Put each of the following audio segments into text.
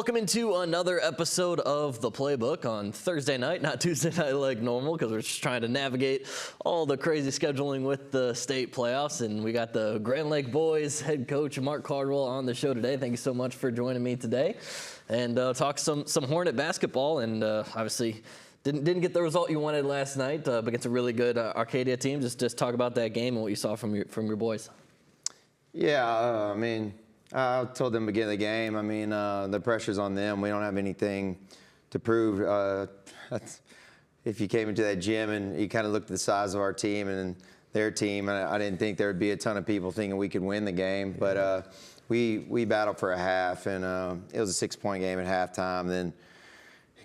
welcome into another episode of The Playbook on Thursday night, not Tuesday night like normal, because we're just trying to navigate all the crazy scheduling with the state playoffs. And we got the Grand Lake boys head coach Mark Caldwell on the show today. Thank you so much for joining me today, and talk some Hornet basketball. And obviously didn't get the result you wanted last night against a really good Arcadia team. Just talk about that game and what you saw from your boys. Yeah, I told them at the beginning of the game, the pressure's on them. We don't have anything to prove. If you came into that gym and you kind of looked at the size of our team and their team, I didn't think there would be a ton of people thinking we could win the game. But we battled for a half, and it was a 6-point game at halftime. Then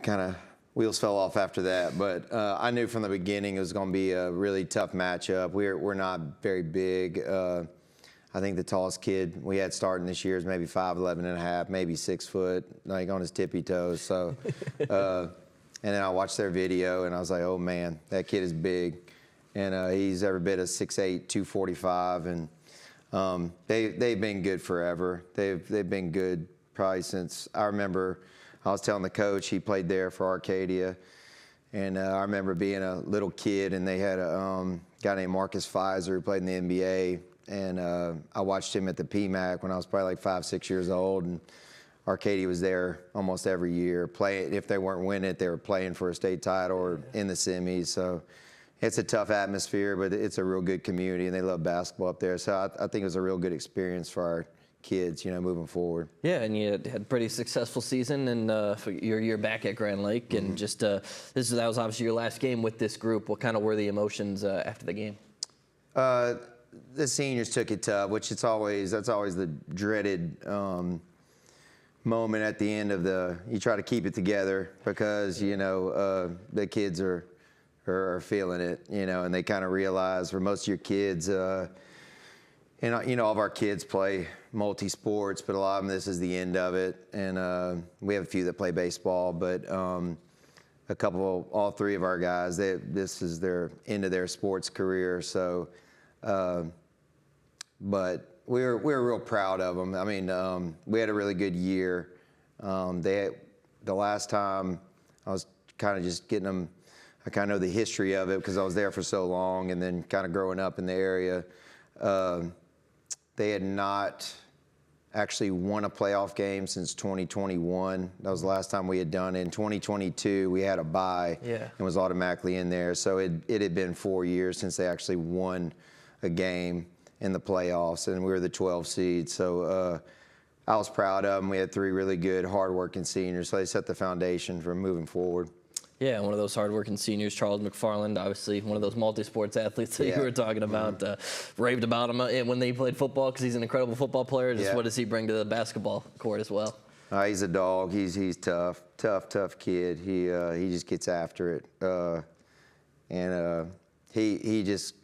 kind of wheels fell off after that. But I knew from the beginning it was going to be a really tough matchup. We're not very big. I think the tallest kid we had starting this year is maybe 5'11 and a half, maybe 6 foot, like on his tippy toes. So, and then I watched their video and I was like, oh man, that kid is big. And he's every bit of 6'8", 245. And they've been good forever. They've been good probably since, I remember I was telling the coach, he played there for Arcadia. And I remember being a little kid and they had a guy named Marcus Fizer who played in the NBA. And I watched him at the PMAC when I was probably like 5, 6 years old. And Arcadia was there almost every year. Playing, if they weren't winning it, they were playing for a state title or in the semis. So it's a tough atmosphere, but it's a real good community, and they love basketball up there. So I think it was a real good experience for our kids, moving forward. Yeah, and you had a pretty successful season and for your year back at Grand Lake. And just that was obviously your last game with this group. What kind of were the emotions after the game? The seniors took it tough, which that's always the dreaded moment at the end of you try to keep it together because, the kids are feeling it, and they kind of realize for most of your kids, all of our kids play multi-sports, but a lot of them, this is the end of it. And we have a few that play baseball, but all three of our guys, this is their end of their sports career. So, but we're real proud of them. We had a really good year. The last time I was kind of just getting them, I kind of know the history of it because I was there for so long, and then kind of growing up in the area. They had not actually won a playoff game since 2021. That was the last time we had done it. In 2022, we had a bye and was automatically in there. So it had been 4 years since they actually won a game in the playoffs, and we were the 12 seed. So I was proud of them. We had 3 really good, hardworking seniors, so they set the foundation for moving forward. Yeah, one of those hardworking seniors, Charles McFarland, obviously one of those multi-sports athletes that you were talking about, raved about him when they played football because he's an incredible football player. Just what does he bring to the basketball court as well? He's a dog. He's tough kid. He just gets after it, and he just.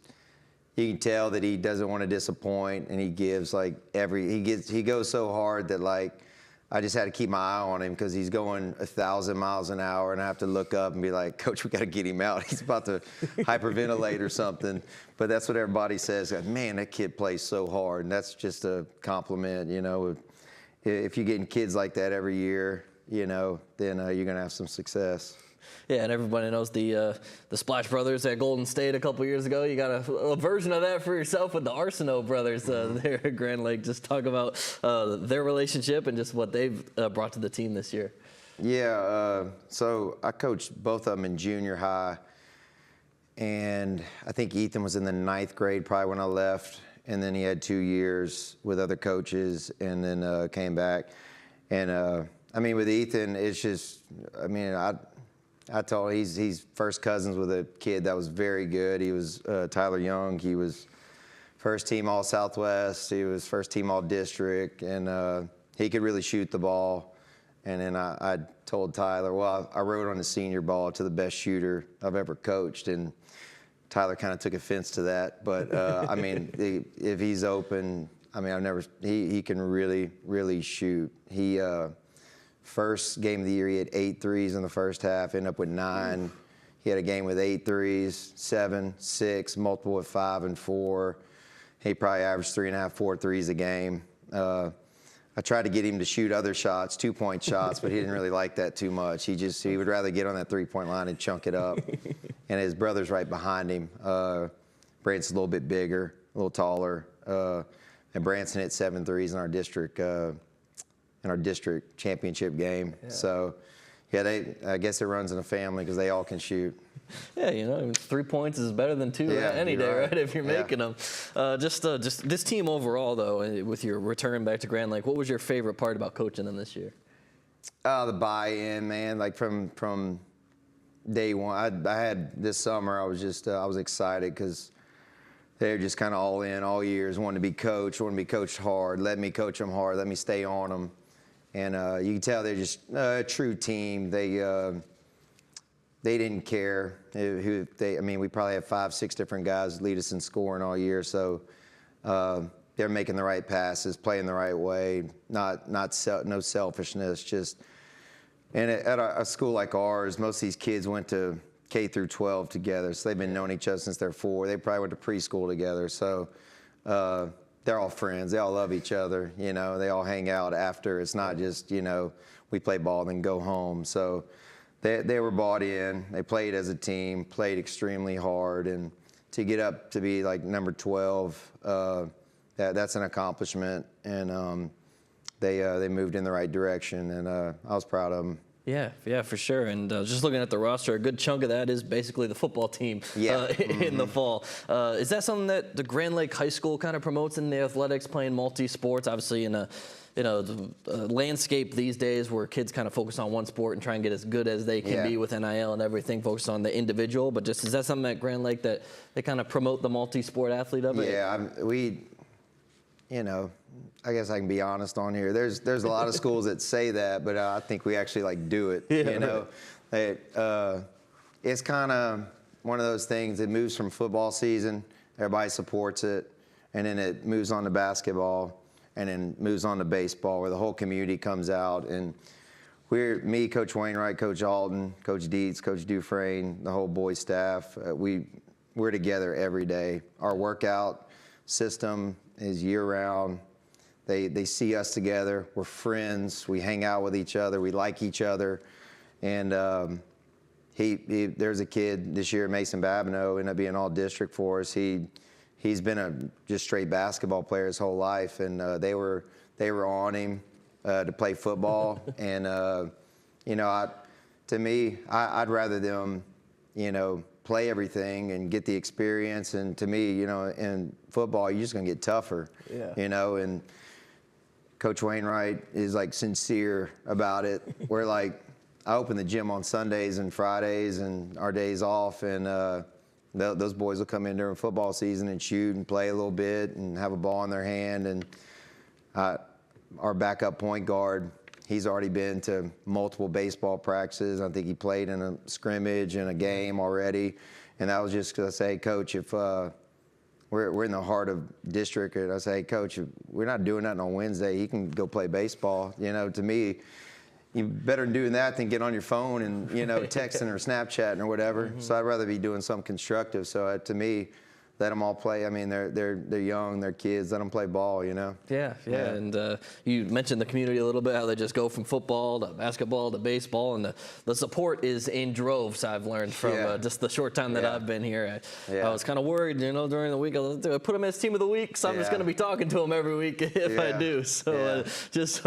You can tell that he doesn't want to disappoint, and he gives he goes so hard that I just had to keep my eye on him because he's going 1,000 miles an hour, and I have to look up and be like, Coach, we got to get him out. He's about to hyperventilate or something. But that's what everybody says. Man, that kid plays so hard, and that's just a compliment. If you're getting kids like that every year, then you're going to have some success. Yeah, and everybody knows the Splash Brothers at Golden State a couple years ago. You got a version of that for yourself with the Arsenault brothers there at Grand Lake. Just talk about their relationship and just what they've brought to the team this year. Yeah, so I coached both of them in junior high, and I think Ethan was in the 9th grade probably when I left, and then he had 2 years with other coaches and then came back. And, with Ethan, it's just, I told him he's first cousins with a kid that was very good. He was Tyler Young. He was first team All Southwest. He was first team All District, and he could really shoot the ball. And then I told Tyler, well, I wrote on the senior ball to the best shooter I've ever coached, and Tyler kind of took offense to that. But if he's open, he can really shoot. First game of the year, he had 8 threes in the first half, ended up with 9. He had a game with 8 threes, 7, 6, multiple with 5 and 4. He probably averaged 3.5, 4 threes a game. I tried to get him to shoot other shots, 2-point shots, but he didn't really like that too much. He would rather get on that 3-point line and chunk it up. And his brother's right behind him. Branson's a little bit bigger, a little taller. And Branson hit 7 threes in our district championship game. Yeah. So, yeah, I guess it runs in a family because they all can shoot. Yeah, you know, 3 points is better than 2 any day, right? If you're making them. Just this team overall, though, with your return back to Grand Lake, what was your favorite part about coaching them this year? The buy-in, man. Like from day one, I had this summer. I was excited because they're just kind of all in all years, wanting to be coached hard. Let me coach them hard. Let me stay on them. And you can tell they're just a true team. They didn't care who they. I mean, we probably have 5, 6 different guys lead us in scoring all year. So they're making the right passes, playing the right way, no selfishness. Just and at a school like ours, most of these kids went to K through 12 together, so they've been knowing each other since they're 4. They probably went to preschool together, so they're all friends. They all love each other. You know, they all hang out after. It's not just we play ball then go home. So. They were bought in. They played as a team, played extremely hard, and to get up to be like number 12, that's an accomplishment. And they moved in the right direction, and I was proud of them. Yeah, for sure. And just looking at the roster, a good chunk of that is basically the football team in the fall. Is that something that the Grand Lake High School kind of promotes in the athletics, playing multi-sports? Obviously, in the landscape these days where kids kind of focus on one sport and try and get as good as they can be with NIL and everything, focus on the individual. But just is that something at Grand Lake that they kind of promote the multi-sport athlete of it? Yeah, I guess I can be honest on here. There's a lot of schools that say that, but I think we actually do it. It's kind of one of those things. It moves from football season, everybody supports it, and then it moves on to basketball, and then moves on to baseball, where the whole community comes out. And me, Coach Wainwright, Coach Alton, Coach Dietz, Coach Dufresne, the whole boys staff, we're together every day. Our workout system is year-round. They see us together. We're friends. We hang out with each other. We like each other. And there's a kid this year, Mason Babineau, ended up being all district for us. He's been a just straight basketball player his whole life, and they were on him to play football. And to me, I'd rather them, play everything and get the experience. And to me, in football, you're just gonna get tougher. And Coach Wainwright is sincere about it. We're I open the gym on Sundays and Fridays and our days off, and those boys will come in during football season and shoot and play a little bit and have a ball in their hand. And our backup point guard, he's already been to multiple baseball practices. I think he played in a scrimmage and a game already. And that was just because I say, Coach, if we're in the heart of district, and I say, hey, Coach, if we're not doing nothing on Wednesday, he can go play baseball. To me, you better doing that than get on your phone and texting or Snapchatting or whatever. So I'd rather be doing something constructive. So to me, let them all play. I mean, they're young, they're kids. Let them play ball. Yeah. And you mentioned the community a little bit, how they just go from football to basketball to baseball, and the support is in droves. I've learned from just the short time that I've been here. I was kind of worried, during the week. I put them as team of the week, so I'm just going to be talking to them every week if I do. So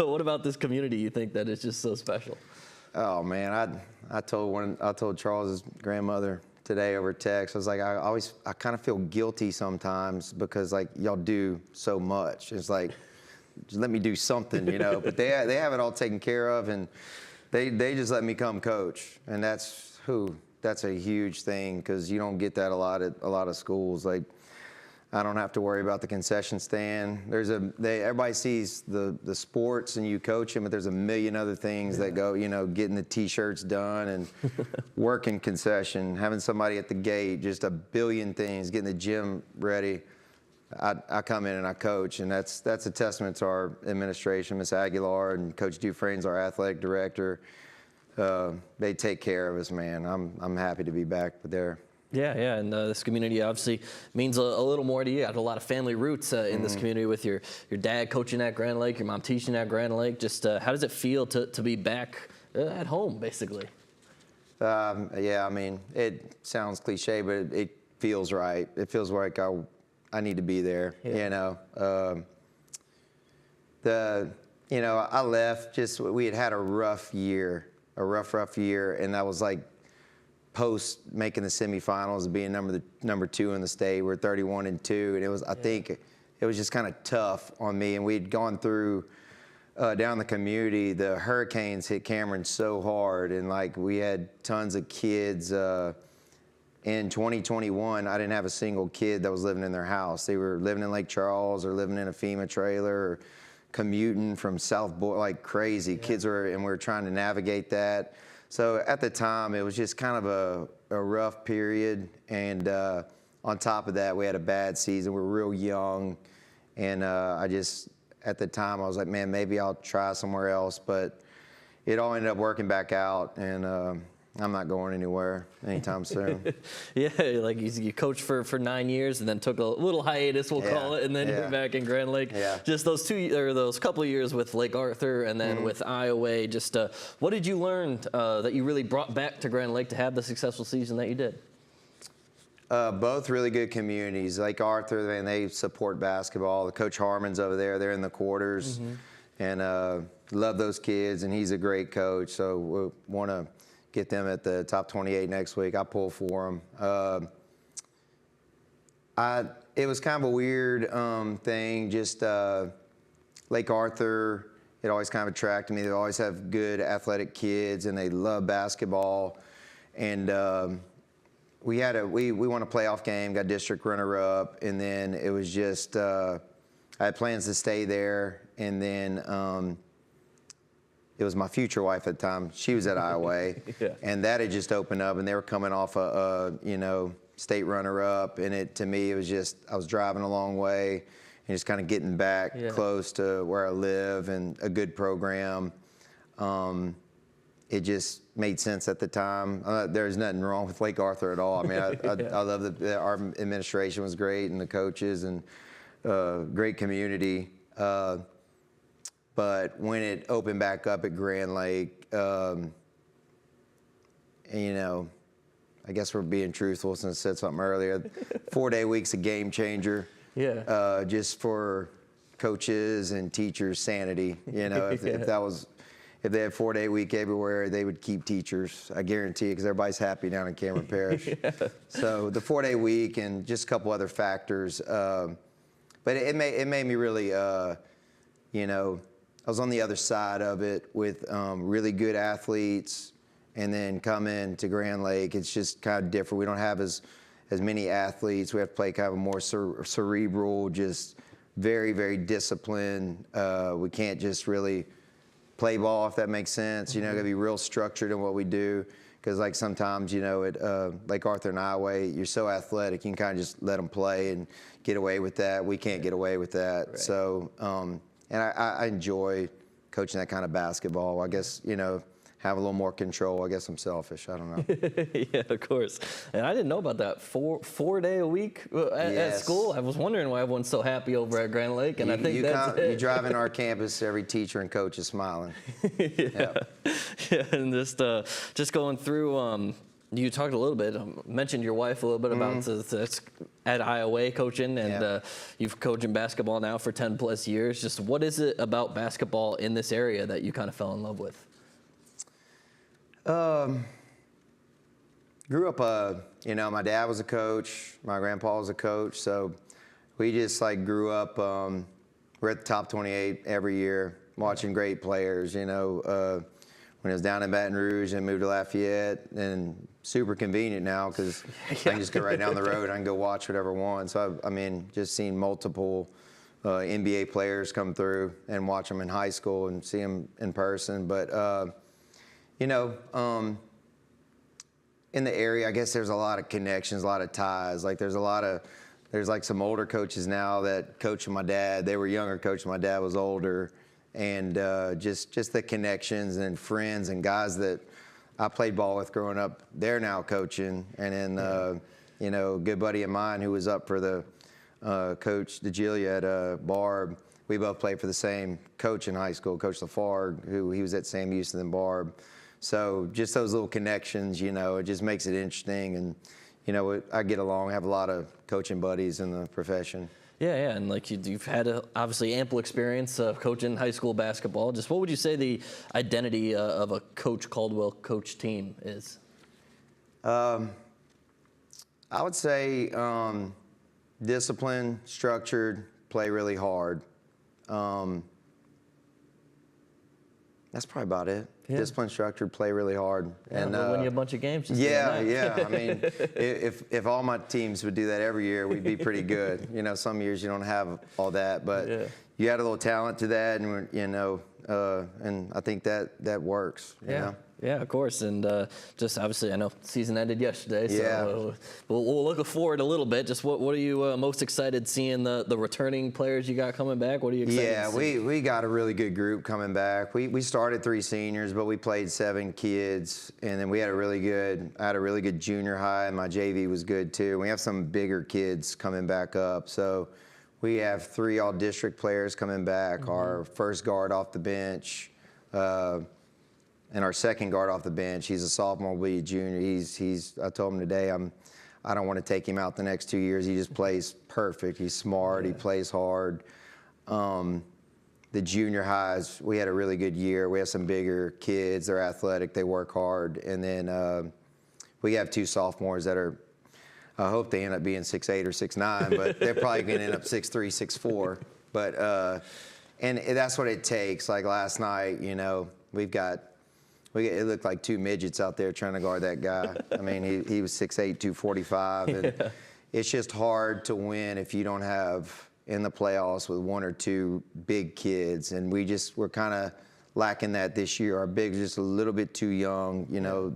what about this community? You think that it's just so special? Oh man, I told Charles's grandmother today over text. I was like, I kind of feel guilty sometimes because y'all do so much. It's just let me do something, But they have it all taken care of, and they just let me come coach, and that's a huge thing because you don't get that a lot at a lot of schools. I don't have to worry about the concession stand. Everybody sees the sports and you coach them, but there's a million other things that go, getting the T-shirts done and working concession, having somebody at the gate, just a billion things, getting the gym ready. I come in and I coach, and that's a testament to our administration, Miss Aguilar, and Coach Dufresne's our athletic director. They take care of us, man. I'm happy to be back there. Yeah, yeah, and this community obviously means a little more to you. You got a lot of family roots in this community with your dad coaching at Grand Lake, your mom teaching at Grand Lake. Just how does it feel to be back at home, basically? Yeah, I mean, it sounds cliche, but it feels right. It feels like I need to be there. Yeah. I left we had a rough year, and that was like post making the semifinals, being number 2 in the state. We're 31-2, and it was I think it was just kind of tough on me. And we'd gone through down the community. The hurricanes hit Cameron so hard, and like we had tons of kids. In 2021, I didn't have a single kid that was living in their house. They were living in Lake Charles or living in a FEMA trailer or commuting from South Boyle like crazy. Kids and we were trying to navigate that. So at the time, it was just kind of a rough period. And on top of that, we had a bad season. We were real young. And at the time, I was like, man, maybe I'll try somewhere else. But it all ended up working back out. And I'm not going anywhere anytime soon. Yeah, like you coached for 9 years and then took a little hiatus, we'll call it, and then you're back in Grand Lake. Yeah. Just those couple of years with Lake Arthur and then with Iowa. Just what did you learn that you really brought back to Grand Lake to have the successful season that you did? Both really good communities. Lake Arthur, man, they support basketball. The Coach Harmon's over there. They're in the quarters. And love those kids, and he's a great coach. So we want to get them at the top 28 next week. I pull for them. It was kind of a weird thing. Just Lake Arthur, it always kind of attracted me. They always have good athletic kids, and they love basketball. And we won a playoff game, got district runner-up, and then it was just I had plans to stay there, and then it was my future wife at the time. She was at Iowa, and that had just opened up, and they were coming off a state runner-up, and to me, it was just I was driving a long way and just kind of getting back close to where I live and a good program. It just made sense at the time. There's nothing wrong with Lake Arthur at all. I mean, I love that our administration was great and the coaches and great community. But when it opened back up at Grand Lake, I guess we're being truthful since I said something earlier. 4-day week's a game changer. Yeah. Just for coaches and teachers' sanity. If they had 4-day week everywhere, they would keep teachers. I guarantee, because everybody's happy down in Cameron Parish. So the 4-day week and just a couple other factors. But it made me really, I was on the other side of it with really good athletes, and then coming to Grand Lake, it's just kind of different. We don't have as many athletes. We have to play kind of a more cerebral, just very, very disciplined. We can't just really play ball, if that makes sense. Got to be real structured in what we do. Because like sometimes, at Lake Arthur and Iowa, you're so athletic, you can kind of just let them play and get away with that. We can't get away with that. Right. So, and I enjoy coaching that kind of basketball. I guess, have a little more control. I guess I'm selfish. I don't know. Yeah, of course. And I didn't know about that. Four day a week at school. I was wondering why everyone's so happy over at Grand Lake. And I think you drive in our campus, every teacher and coach is smiling. Yeah. And just going through. You talked a little bit, mentioned your wife a little bit about at Iowa coaching, and you've coaching basketball now for 10 plus years. Just what is it about basketball in this area that you kind of fell in love with? Grew up, my dad was a coach, my grandpa was a coach, so we just grew up, we're at the top 28 every year, watching great players, when I was down in Baton Rouge and moved to Lafayette, and super convenient now because I can just go right down the road and I can go watch whatever I want. So, just seeing multiple NBA players come through and watch them in high school and see them in person. But, in the area, I guess there's a lot of connections, a lot of ties. There's some older coaches now that coach my dad. They were younger coaches. My dad was older. And just the connections and friends and guys that I played ball with growing up. They're now coaching, and then you know, a good buddy of mine who was up for the coach DeGilia at Barb. We both played for the same coach in high school, Coach Lafargue, who he was at Sam Houston and Barb. So just those little connections, you know, it just makes it interesting. And, you know, I get along, have a lot of coaching buddies in the profession. Yeah, and like you've had obviously ample experience coaching high school basketball. Just what would you say the identity of a Coach Caldwell coach team is? I would say disciplined, structured, play really hard. That's probably about it. Yeah. Disciplined, structured, play really hard, yeah, and win you a bunch of games. Just yeah. I mean, if all my teams would do that every year, we'd be pretty good. You know, some years you don't have all that, but you add a little talent to that, and you know, and I think that works. You know? Yeah, of course, and just obviously, I know season ended yesterday, so we'll look forward a little bit. Just what are you most excited seeing the returning players you got coming back? What are you excited to see? Yeah, we got a really good group coming back. We started 3 seniors, but we played 7 kids, and then we had I had a really good junior high, and my JV was good too. We have some bigger kids coming back up, so we have 3 all-district players coming back. Our first guard off the bench. And our second guard off the bench, he's a sophomore, will be a junior. I told him today, I don't want to take him out the next 2 years. He just plays perfect. He's smart. He plays hard. The junior highs, we had a really good year. We have some bigger kids. They're athletic. They work hard. And then we have 2 sophomores that are, I hope they end up being 6'8" or 6'9", but they're probably going to end up 6'3", 6'4". But and that's what it takes. Like last night, you know, it looked like 2 midgets out there trying to guard that guy. I mean, he was 6'8", 245, and it's just hard to win if you don't have in the playoffs with 1 or 2 big kids, and we're kind of lacking that this year. Our bigs are just a little bit too young. You know,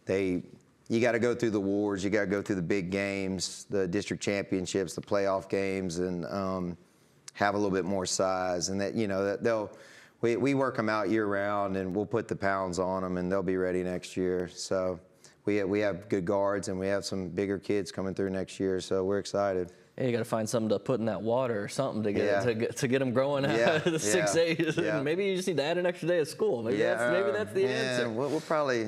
you got to go through the wars, you got to go through the big games, the district championships, the playoff games, and have a little bit more size, and that, you know, that we work them out year round, and we'll put the pounds on them, and they'll be ready next year. So we have good guards, and we have some bigger kids coming through next year, so we're excited. Yeah, you got to find something to put in that water or something to get them growing out of 6'8". Yeah. Maybe you just need to add an extra day of school. Maybe that's the answer. We'll probably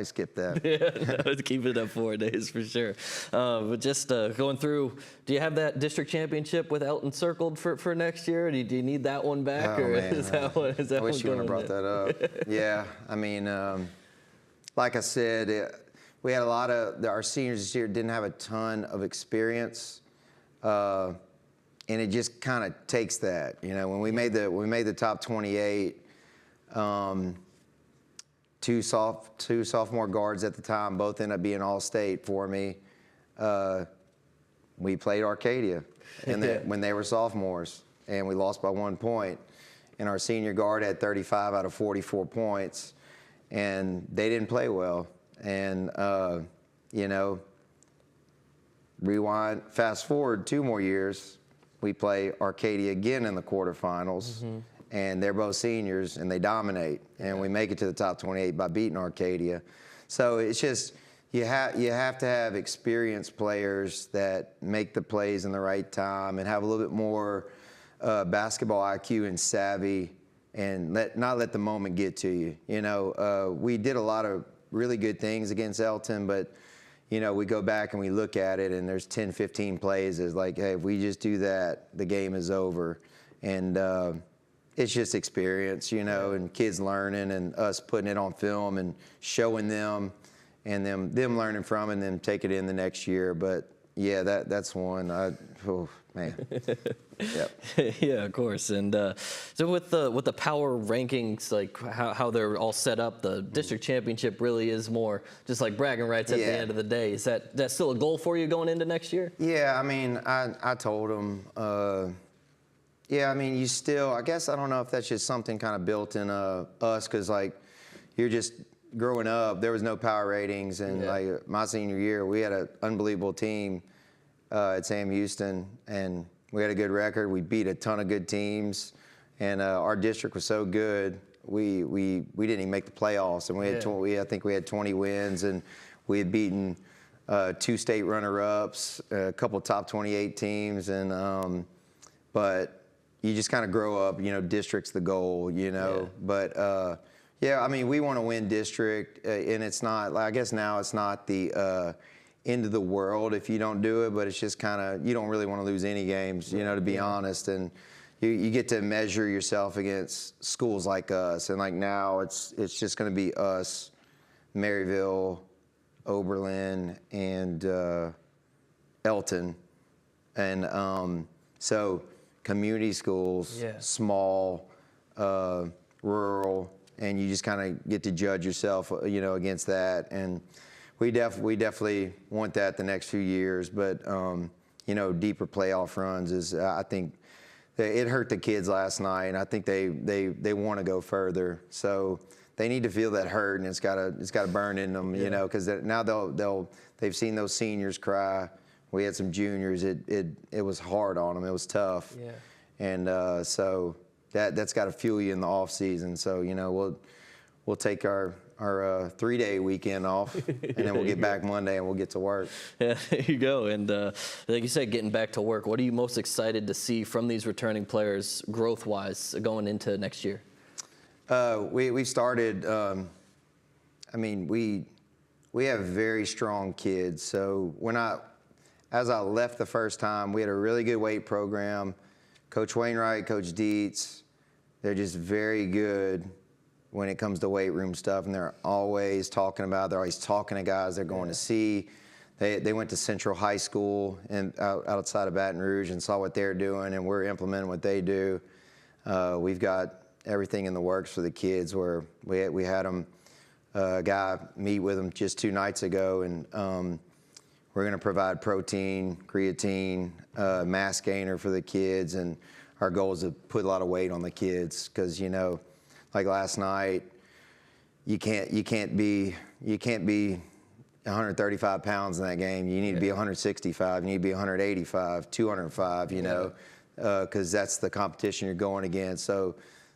skip that. No, keep it up 4 days for sure. But just going through, do you have that district championship with Elton circled for next year? Do you need that one back, or man. is that one? I wish you would have brought that up. Yeah, I mean, like I said, we had a lot of our seniors this year didn't have a ton of experience. And it just kind of takes that, you know. When we made the top 28, 2 sophomore guards at the time both ended up being all-state for me. We played Arcadia, when they were sophomores, and we lost by 1 point. And our senior guard had 35 out of 44 points, and they didn't play well. And you know. Fast forward 2 more years, we play Arcadia again in the quarterfinals, and they're both seniors, and they dominate, and we make it to the top 28 by beating Arcadia. So it's just you have to have experienced players that make the plays in the right time and have a little bit more basketball IQ and savvy, and not let the moment get to you. You know, we did a lot of really good things against Elton, but you know, we go back and we look at it, and there's 10, 15 plays. It's like, hey, if we just do that, the game is over. And it's just experience, you know, and kids learning, and us putting it on film and showing them, and them learning from it, and then take it in the next year. But yeah, that's one. Oh man. Yep. Yeah, of course. And so with the power rankings, like how they're all set up, the district championship really is more just like bragging rights at the end of the day. Is that still a goal for you going into next year? Yeah, I mean, I told them. Yeah, I mean, I guess I don't know if that's just something kind of built in us, because like you're just growing up, there was no power ratings, and like my senior year, we had an unbelievable team at Sam Houston, and we had a good record. We beat a ton of good teams, and our district was so good. we didn't even make the playoffs, and we had I think we had 20 wins, and we had beaten 2 state runner-ups, a couple of top 28 teams, and but you just kind of grow up. District's the goal. But yeah, I mean, we want to win district, and it's not. I guess now it's not the end of the world if you don't do it, but it's just kind of, you don't really want to lose any games, to be honest. And you get to measure yourself against schools like us. And like now it's just going to be us, Maryville, Oberlin, and Elton. And so community schools, small, rural, and you just kind of get to judge yourself, against that. And we definitely want that the next few years, but deeper playoff runs is, I think, it hurt the kids last night, and I think they want to go further. So they need to feel that hurt, and it's got to burn in them, because now they've seen those seniors cry. We had some juniors. It was hard on them. It was tough, and so that's got to fuel you in the off season. So we'll take our 3-day weekend off, and then we'll get back Monday and we'll get to work. Yeah, there you go. And like you said, getting back to work, what are you most excited to see from these returning players growth-wise going into next year? We started, I mean, we have very strong kids. So as I left the first time, we had a really good weight program. Coach Wainwright, Coach Dietz, they're just very good when it comes to weight room stuff, and they're always talking to guys they're going to see. They went to Central High School and outside of Baton Rouge and saw what they're doing, and we're implementing what they do. We've got everything in the works for the kids, where we had them, a guy meet with them just 2 nights ago, and we're going to provide protein, creatine, mass gainer for the kids, and our goal is to put a lot of weight on the kids, because like last night, you can't be 135 pounds in that game. You need to be 165. You need to be 185, 205. Because that's the competition you're going against. So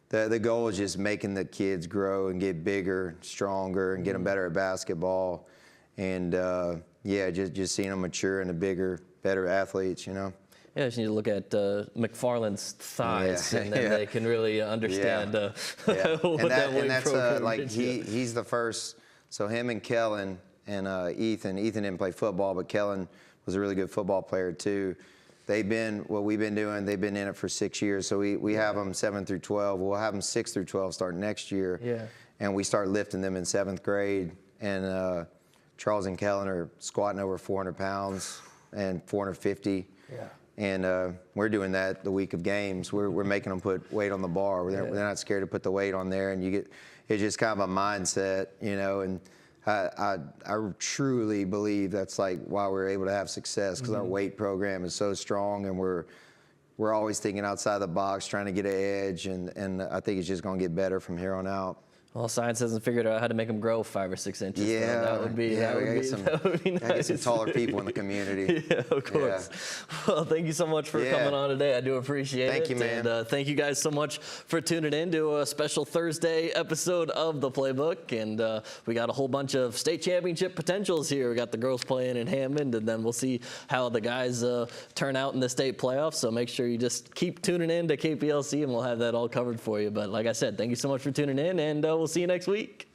the goal is just making the kids grow and get bigger, stronger, and get them better at basketball, and just seeing them mature into bigger, better athletes. Yeah, you just need to look at McFarland's thighs, and then they can really understand what that weight program like he's the first. So him and Kellen and Ethan didn't play football, but Kellen was a really good football player too. We've been in it for 6 years. So we have them 7 through 12. We'll have them 6 through 12 starting next year. Yeah. And we start lifting them in 7th grade. And Charles and Kellen are squatting over 400 pounds and 450. Yeah. And we're doing that the week of games. We're making them put weight on the bar. They're not scared to put the weight on there, and it's just kind of a mindset, And I truly believe that's like why we're able to have success, because our weight program is so strong, and we're always thinking outside the box, trying to get an edge, and I think it's just going to get better from here on out. Well, science hasn't figured out how to make them grow 5 or 6 inches. Yeah, that would be nice. Get some taller people in the community. Yeah, of course. Yeah. Well, thank you so much for coming on today. I do appreciate it. Thank you, man. And thank you guys so much for tuning in to a special Thursday episode of The Playbook. And we got a whole bunch of state championship potentials here. We got the girls playing in Hammond, and then we'll see how the guys turn out in the state playoffs. So make sure you just keep tuning in to KPLC, and we'll have that all covered for you. But like I said, thank you so much for tuning in, and we'll see you next week.